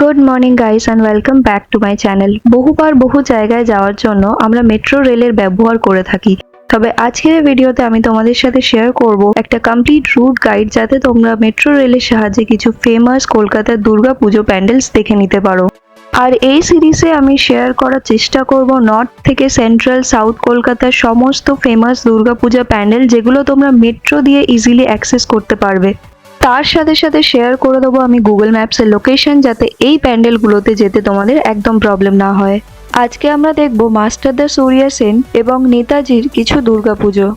Good morning guys and welcome back to my channel. বহুবার বহু জায়গায় যাওয়ার জন্য আমরা মেট্রো রেলের ব্যবহার করে থাকি। তবে আজকের ভিডিওতে আমি তোমাদের সাথে শেয়ার করব একটা কমপ্লিট রুট গাইড, যাতে তোমরা মেট্রো রেলের সাহায্যে কিছু ফেমাস কলকাতার দুর্গাপুজো প্যান্ডেলস দেখে নিতে পারো। আর এই সিরিজে আমি শেয়ার করার চেষ্টা করব নর্থ থেকে সেন্ট্রাল সাউথ কলকাতার সমস্ত ফেমাস দুর্গাপূজা প্যান্ডেল, যেগুলো তোমরা মেট্রো দিয়ে ইজিলি অ্যাক্সেস করতে পারবে। তার সাথে সাথে শেয়ার করে দেবো আমি গুগল ম্যাপসের লোকেশন, যাতে এই প্যান্ডেলগুলোতে যেতে তোমাদের একদম প্রবলেম না হয়। আজকে আমরা দেখব মাস্টারদা সূর্যা সেন এবং নেতাজির কিছু দুর্গাপুজো।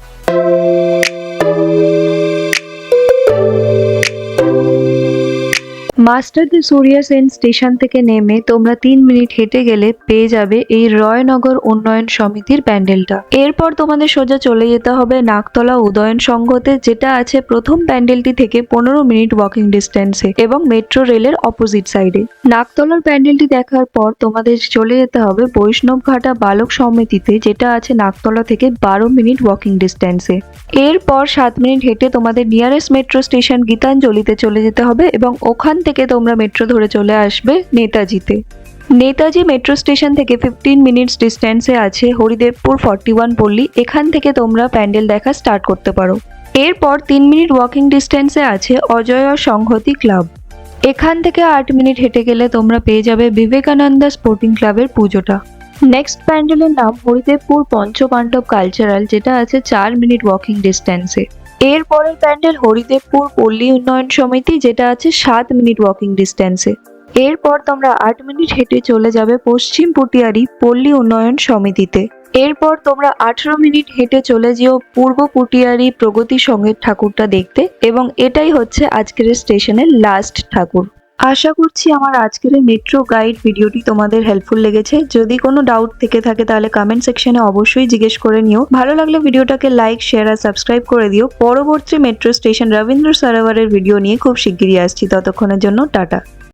মাস্টারদা সূর্যা সেন স্টেশন থেকে নেমে তোমরা 3 মিনিট হেঁটে গেলে পেয়ে যাবে এই রয়নগর উন্নয়ন সমিতির প্যান্ডেলটা। এরপর তোমাদের সোজা চলে যেতে হবে নাকতলা উদয়ন সংঘতে, যেটা আছে প্রথম প্যান্ডেলটি থেকে 15 মিনিট ওয়াকিং ডিস্টেন্সে এবং মেট্রো রেলের অপোজিট সাইডে। নাকতলার প্যান্ডেলটি দেখার পর তোমাদের চলে যেতে হবে বৈষ্ণবঘাটা বালক সমিতিতে, যেটা আছে নাকতলা থেকে 12 মিনিট ওয়াকিং ডিস্টেন্সে। এরপর 7 মিনিট হেঁটে তোমাদের নিয়ারেস্ট মেট্রো স্টেশন গীতাঞ্জলিতে চলে যেতে হবে এবং ওখান থেকে তোমরা মেট্রো ধরে চলে আসবে নেতাজিতে। নেতাজি মেট্রো স্টেশন থেকে 15 মিনিটস ডিস্টেন্সে আছে হরিদেবপুর 41 পল্লী। এখান থেকে তোমরা প্যান্ডেল দেখা স্টার্ট করতে পারো। এরপর 3 মিনিট ওয়াকিং ডিস্টেন্সে আছে অজয় সংহতি ক্লাব। এখান থেকে 8 মিনিট হেঁটে গেলে তোমরা পেয়ে যাবে বিবেকানন্দ স্পোর্টিং ক্লাবের পুজোটা। নেক্সট প্যান্ডেলের নাম হরিদেবপুর পঞ্চপাণ্ডব কালচারাল, যেটা আছে 4 মিনিট ওয়াকিং ডিস্টেন্সে। এর পরের প্যান্ডেল হরিদেবপুর পল্লী উন্নয়ন সমিতি, যেটা আছে 7 মিনিট ওয়াকিং ডিস্টেন্সে। এরপর তোমরা 8 মিনিট হেঁটে চলে যাবে পশ্চিম পুটিয়ারি পল্লী উন্নয়ন সমিতিতে। এরপর তোমরা 18 মিনিট হেঁটে চলে যেও পূর্ব পুটিয়ারি প্রগতি সংঘের ঠাকুরটা দেখতে, এবং এটাই হচ্ছে আজকের স্টেশনের লাস্ট ঠাকুর। আশা করছি আমার আজকের মেট্রো গাইড ভিডিওটি তোমাদের হেল্পফুল লেগেছে। যদি কোনো ডাউট থেকে থাকে তাহলে কমেন্ট সেকশনে অবশ্যই জিজ্ঞেস করে নিও। ভালো লাগলে ভিডিওটাকে লাইক, শেয়ার আর সাবস্ক্রাইব করে দিও। পরবর্তী মেট্রো স্টেশন রবীন্দ্র সরোবরের ভিডিও নিয়ে খুব শিগগিরই আসছি। ততক্ষণের জন্য টাটা।